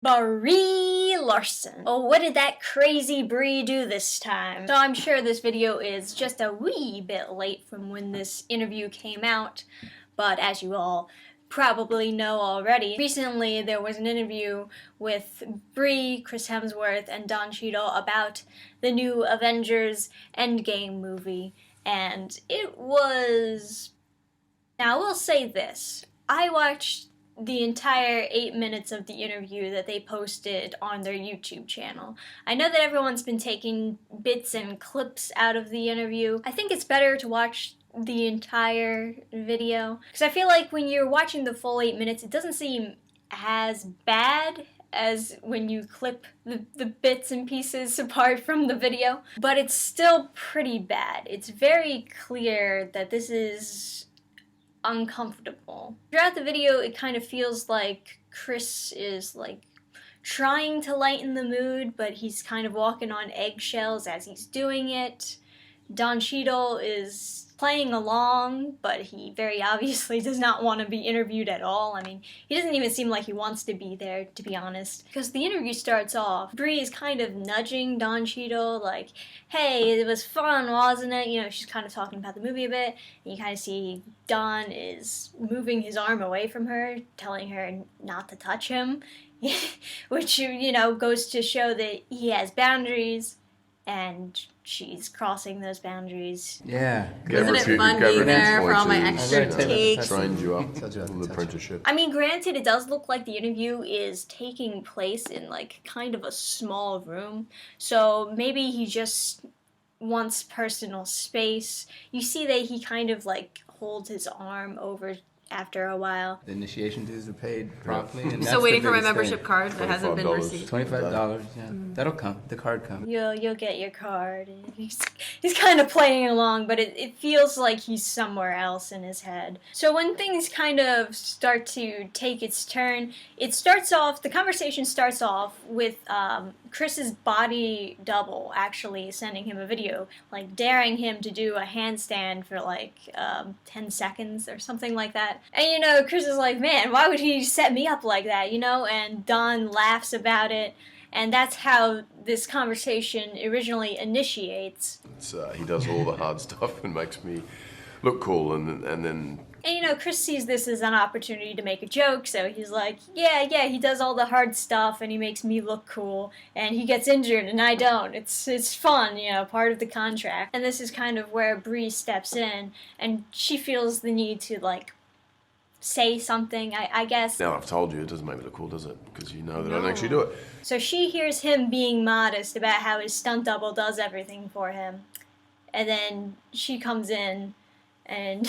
Brie Larson. Oh, what did that crazy Brie do this time? So I'm sure this video is just a wee bit late from when this interview came out, but as you all probably know already, recently there was an interview with Brie, Chris Hemsworth, and Don Cheadle about the new Avengers Endgame movie, and it was... Now, I will say this. I watched the entire 8 minutes of the interview that they posted on their YouTube channel. I know that everyone's been taking bits and clips out of the interview. I think it's better to watch the entire video, because I feel like when you're watching the full 8 minutes, it doesn't seem as bad as when you clip the bits and pieces apart from the video, but it's still pretty bad. It's very clear that this is uncomfortable. Throughout the video, it kind of feels like Chris is like trying to lighten the mood, but he's kind of walking on eggshells as he's doing it. Don Cheadle is playing along, but he very obviously does not want to be interviewed at all. I mean, he doesn't even seem like he wants to be there, to be honest. Because the interview starts off, Brie is kind of nudging Don Cheadle, like, hey, it was fun, wasn't it? You know, she's kind of talking about the movie a bit, and you kind of see Don is moving his arm away from her, telling her not to touch him, which, you know, goes to show that he has boundaries, and she's crossing those boundaries. Yeah. Isn't it fun being there for all my extra takes? Trained you up in the apprenticeship. I mean, granted, it does look like the interview is taking place in, like, kind of a small room. So maybe he just wants personal space. You see that he kind of, like, holds his arm over after a while. The initiation dues are paid promptly. And Still waiting for my membership card that hasn't been $25. received. $25, yeah. That'll come. The card comes. You'll get your card. He's kind of playing along, but it feels like he's somewhere else in his head. So when things kind of start to take its turn, the conversation starts off with Chris's body double actually sending him a video, like daring him to do a handstand for like 10 seconds or something like that. And you know, Chris is like, man, why would he set me up like that, you know? And Don laughs about it. And that's how this conversation originally initiates. He does all the hard stuff and makes me look cool, and then... And you know, Chris sees this as an opportunity to make a joke, so he's like, yeah, he does all the hard stuff and he makes me look cool, and he gets injured and I don't. It's fun, you know, part of the contract. And this is kind of where Brie steps in, and she feels the need to, like, say something, I guess. Now I've told you, it doesn't make me look cool, does it? Because you know that I don't actually do it. So she hears him being modest about how his stunt double does everything for him. And then she comes in and...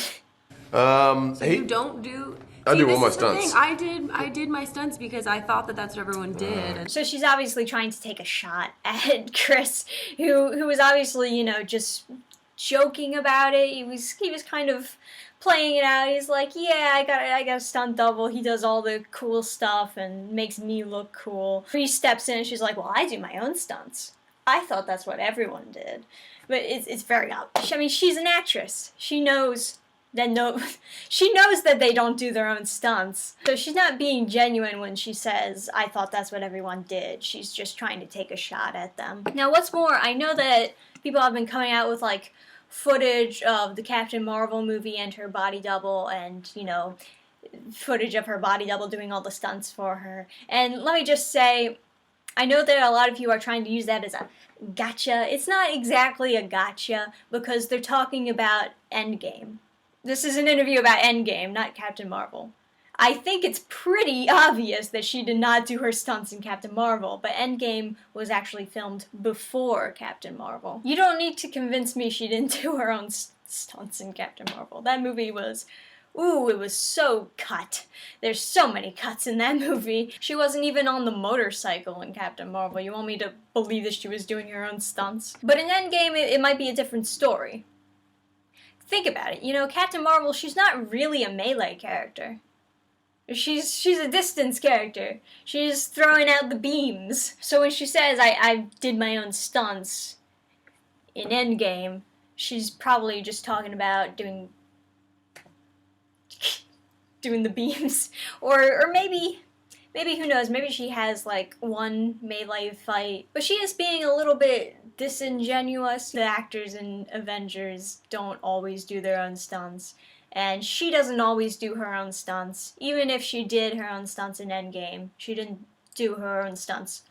So you don't do... I do all my this is the stunts. thing. I did my stunts because I thought that that's what everyone did. So she's obviously trying to take a shot at Chris, who was obviously, you know, just joking about it. He was kind of playing it out. He's like, yeah, I got a stunt double. He does all the cool stuff and makes me look cool. Brie steps in and she's like, well, I do my own stunts. I thought that's what everyone did. But it's very obvious. I mean, she's an actress. She knows that they don't do their own stunts. So she's not being genuine when she says, I thought that's what everyone did. She's just trying to take a shot at them. Now, what's more, I know that people have been coming out with, like, footage of the Captain Marvel movie and her body double, and, you know, footage of her body double doing all the stunts for her. And let me just say, I know that a lot of you are trying to use that as a gotcha. It's not exactly a gotcha, because they're talking about Endgame. This is an interview about Endgame, not Captain Marvel. I think it's pretty obvious that she did not do her stunts in Captain Marvel, but Endgame was actually filmed before Captain Marvel. You don't need to convince me she didn't do her own stunts in Captain Marvel. That movie was... Ooh, it was so cut. There's so many cuts in that movie. She wasn't even on the motorcycle in Captain Marvel. You want me to believe that she was doing her own stunts? But in Endgame, it might be a different story. Think about it. You know, Captain Marvel, she's not really a melee character. She's a distance character. She's throwing out the beams. So when she says, I did my own stunts in Endgame, she's probably just talking about doing the beams. Or maybe maybe, who knows, maybe she has like one melee fight, but she is being a little bit disingenuous. The actors in Avengers don't always do their own stunts, and she doesn't always do her own stunts. Even if she did her own stunts in Endgame, she didn't do her own stunts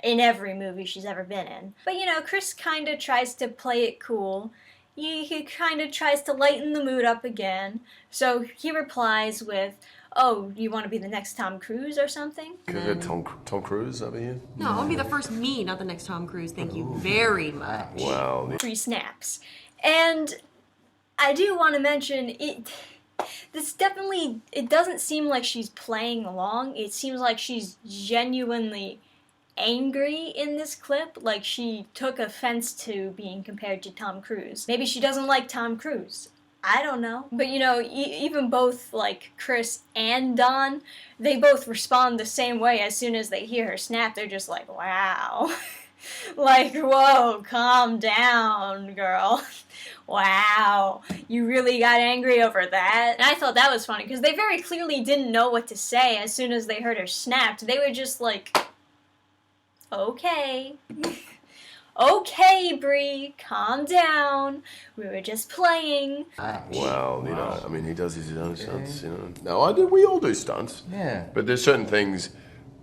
in every movie she's ever been in. But Chris kind of tries to play it cool. He kind of tries to lighten the mood up again. So he replies with, "Oh, you want to be the next Tom Cruise or something?" Could have Tom Cruise over here. No, I want to be the first me, not the next Tom Cruise. Thank you very much. Wow. Brie snaps. And I do want to mention, it doesn't seem like she's playing along. It seems like she's genuinely angry in this clip, like she took offense to being compared to Tom Cruise. Maybe she doesn't like Tom Cruise. I don't know. But even both like Chris and Don, they both respond the same way as soon as they hear her snap. They're just like, wow. Like, whoa, calm down, girl. Wow, you really got angry over that? And I thought that was funny, because they very clearly didn't know what to say as soon as they heard her snapped. They were just like, okay. Okay, Brie, calm down. We were just playing. Well, I mean, he does his own stunts, No, we all do stunts. Yeah. But there's certain things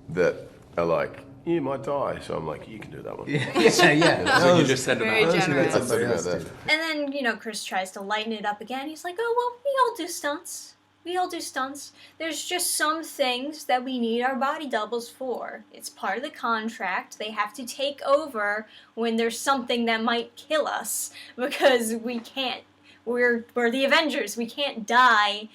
that are like, you might die. So I'm like, you can do that one. Yeah. So you just said Very about generous. That's something like that. And then, Chris tries to lighten it up again. He's like, oh, well, we all do stunts. We all do stunts. There's just some things that we need our body doubles for. It's part of the contract. They have to take over when there's something that might kill us, because we can't. We're the Avengers. We can't die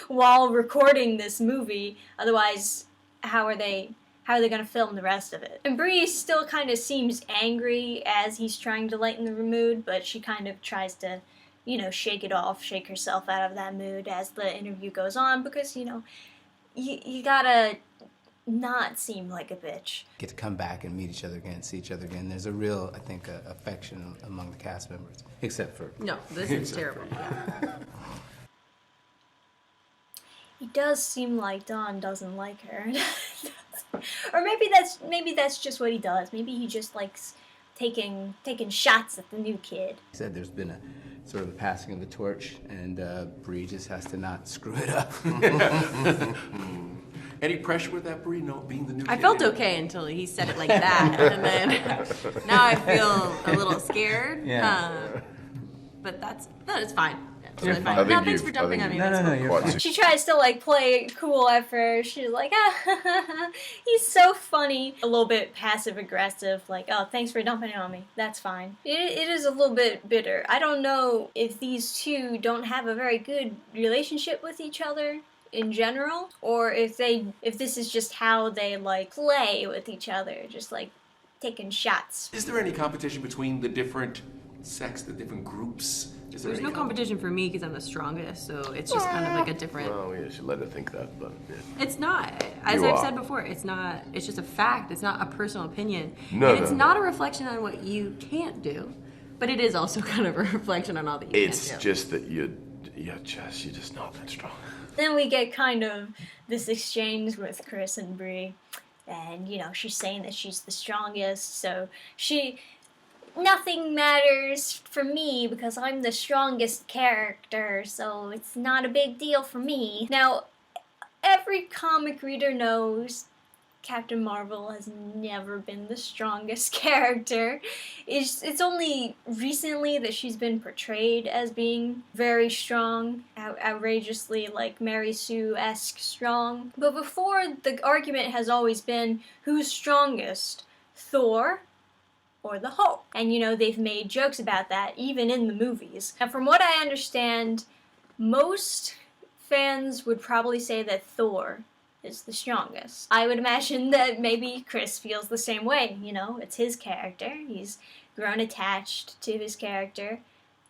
while recording this movie. Otherwise, how are they going to film the rest of it? And Brie still kind of seems angry as he's trying to lighten the mood, but she kind of tries to shake it off, shake herself out of that mood as the interview goes on, because, you gotta not seem like a bitch. Get to come back and meet each other again, see each other again. There's a real, I think, affection among the cast members, except for... No, this is terrible. Yeah. It does seem like Don doesn't like her. Or maybe that's just what he does. Maybe he just likes taking shots at the new kid. He said there's been a sort of a passing of the torch, and Brie just has to not screw it up. Any pressure with that, Brie? No, being the new I kid? felt okay until he said it like that, and then now I feel a little scared. Yeah. But it's fine. It's You're really fine. fine. I think No, thanks you've- for jumping I on me. think That's No, cool. you're Quite fine. She tries to play it cool at first. She's like, he's so funny. A little bit passive aggressive, like, oh, thanks for dumping it on me. That's fine. It is a little bit bitter. I don't know if these two don't have a very good relationship with each other in general, or if this is just how they like play with each other, just like taking shots. Is there any competition between the different sects, the different groups? Is there There's any no competition for me because I'm the strongest, so it's just kind of like a different. Well, you should let her think that, but yeah. It's not. As You I've are. said before, it's not. It's just a fact. It's not a personal opinion. No, and it's no, not a reflection on what you can't do, but it is also kind of a reflection on all that you It's can't do. just that you're just not that strong. Then we get kind of this exchange with Chris and Brie, and she's saying that she's the strongest, so nothing matters for me because I'm the strongest character, so it's not a big deal for me. Now, every comic reader knows Captain Marvel has never been the strongest character. It's only recently that she's been portrayed as being very strong, outrageously like Mary Sue-esque strong. But before, the argument has always been who's strongest, Thor or the Hulk. And they've made jokes about that even in the movies. And from what I understand, most fans would probably say that Thor is the strongest. I would imagine that maybe Chris feels the same way. It's his character. He's grown attached to his character,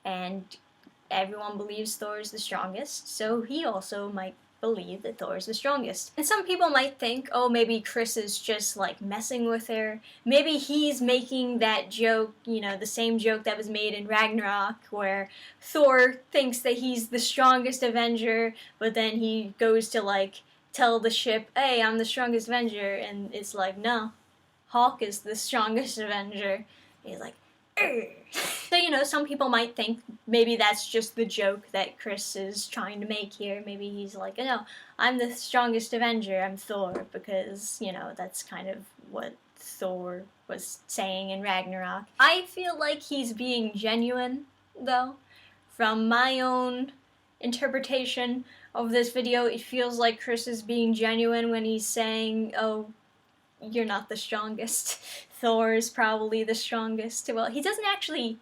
and everyone believes Thor is the strongest, so he also might believe that Thor is the strongest. And some people might think, oh, maybe Chris is just like messing with her. Maybe he's making that joke, the same joke that was made in Ragnarok, where Thor thinks that he's the strongest Avenger, but then he goes to like tell the ship, hey, I'm the strongest Avenger, and it's like, no, Hulk is the strongest Avenger. He's like, "Urgh." So, you know, some people might think maybe that's just the joke that Chris is trying to make here. Maybe he's like, no, I'm the strongest Avenger, I'm Thor, because, you know, that's kind of what Thor was saying in Ragnarok. I feel like he's being genuine, though. From my own interpretation of this video, it feels like Chris is being genuine when he's saying, oh, you're not the strongest. Thor is probably the strongest. Well, he doesn't actually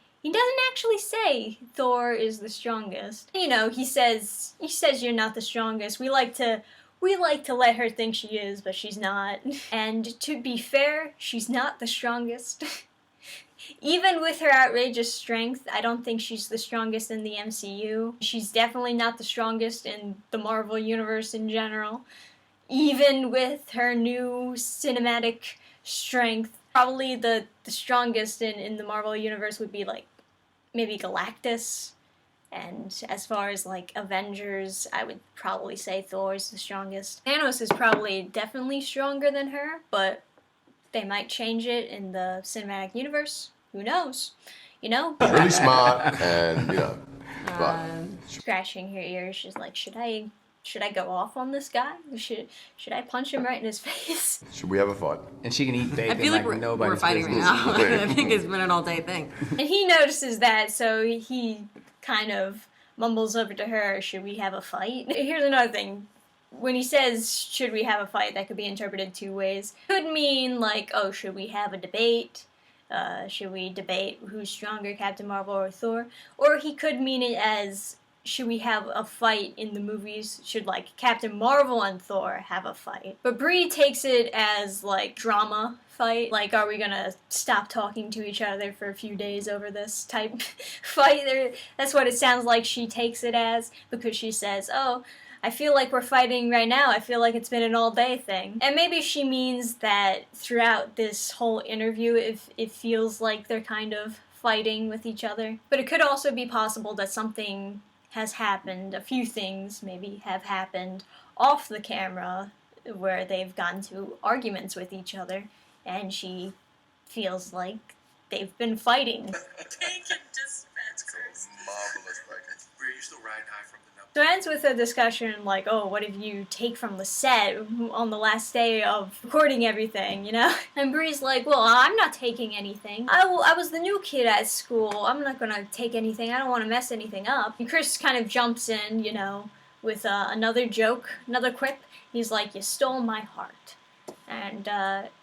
say Thor is the strongest. You know, he says you're not the strongest. We like to let her think she is, but she's not. And to be fair, she's not the strongest. Even with her outrageous strength, I don't think she's the strongest in the MCU. She's definitely not the strongest in the Marvel Universe in general. Even with her new cinematic strength, probably the strongest in the Marvel Universe would be, like, maybe Galactus. And as far as, like, Avengers, I would probably say Thor's the strongest. Thanos is probably definitely stronger than her, but they might change it in the cinematic universe. Who knows? You know? Really smart, and you know, but Scratching her ears, she's like, should I go off on this guy? Should I punch him right in his face? should we have a fight? And she can eat I bacon feel like like nobody's we're fighting business. right now. I think it's been an all-day thing. And he notices that, so he kind of mumbles over to her, should we have a fight? Here's another thing. When he says, should we have a fight, that could be interpreted two ways. Could mean, like, oh, should we have a debate? Should we debate who's stronger, Captain Marvel or Thor? Or he could mean it as, should we have a fight in the movies? Should, like, Captain Marvel and Thor have a fight? But Brie takes it as, like, drama fight. Like, are we gonna stop talking to each other for a few days over this type fight? That's what it sounds like she takes it as, because she says, oh, I feel like we're fighting right now. I feel like it's been an all-day thing. And maybe she means that throughout this whole interview, it feels like they're kind of fighting with each other. But it could also be possible that something has happened, a few things maybe have happened off the camera where they've gotten to arguments with each other, and she feels like they've been fighting. Bacon dispensers. Marvelous bacon. Brie, you still riding high from the number. So it ends with a discussion like, oh, what did you take from the set on the last day of recording everything, you know? And Brie's like, well, I'm not taking anything. I was the new kid at school. I'm not gonna take anything. I don't want to mess anything up. And Chris kind of jumps in, you know, with another joke, another quip. He's like, you stole my heart. And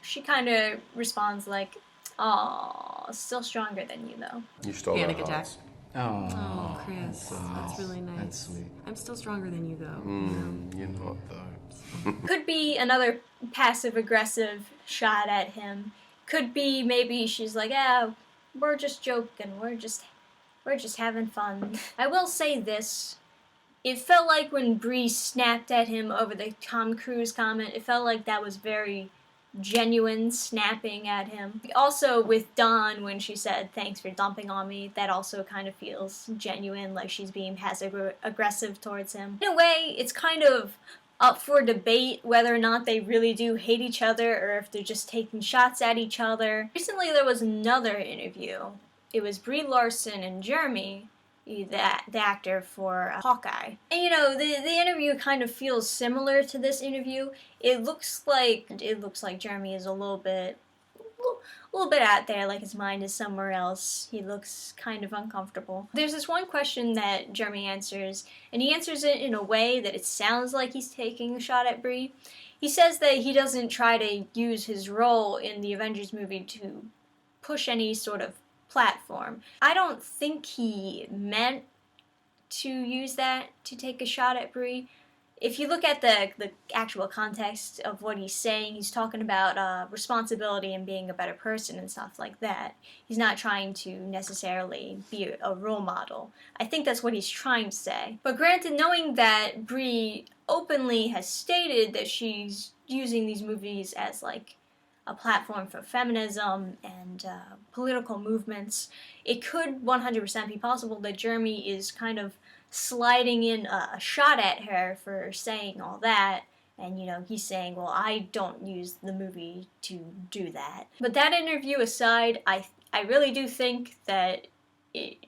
she kind of responds like, aw, still stronger than you, though. You stole Panic our attack. hearts. Oh, Chris, that's really nice. That's sweet. I'm still stronger than you, though. You're not though. Could be another passive-aggressive shot at him. Could be maybe she's like, we're just joking, we're just having fun. I will say this. It felt like when Brie snapped at him over the Tom Cruise comment, it felt like that was very genuine snapping at him. Also with Dawn, when she said, thanks for dumping on me, that also kind of feels genuine, like she's being passive-aggressive towards him. In a way, it's kind of up for debate whether or not they really do hate each other or if they're just taking shots at each other. Recently there was another interview. It was Brie Larson and Jeremy, the actor for Hawkeye. And you know, the interview kind of feels similar to this interview. It looks like Jeremy is a little bit out there, like his mind is somewhere else. He looks kind of uncomfortable. There's this one question that Jeremy answers, and he answers it in a way that it sounds like he's taking a shot at Brie. He says that he doesn't try to use his role in the Avengers movie to push any sort of platform. I don't think he meant to use that to take a shot at Brie. If you look at the actual context of what he's saying, he's talking about responsibility and being a better person and stuff like that. He's not trying to necessarily be a role model. I think that's what he's trying to say. But granted, knowing that Brie openly has stated that she's using these movies as like a platform for feminism and political movements, it could 100% be possible that Jeremy is kind of sliding in a shot at her for saying all that And, you know, he's saying, well, I don't use the movie to do that. But that interview aside, I really do think that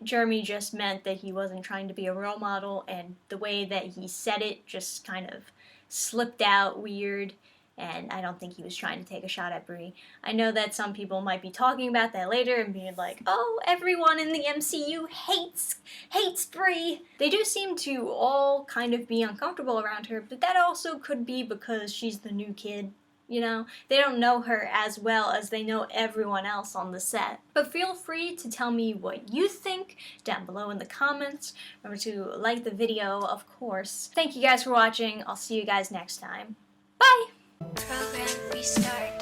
Jeremy just meant that he wasn't trying to be a role model, and the way that he said it just kind of slipped out weird, and I don't think he was trying to take a shot at Brie. I know that some people might be talking about that later and being like, oh, everyone in the MCU hates Brie. They do seem to all kind of be uncomfortable around her, but that also could be because she's the new kid. You know, they don't know her as well as they know everyone else on the set. But feel free to tell me what you think down below in the comments. Remember to like the video, of course. Thank you guys for watching. I'll see you guys next time. Bye! Program restart.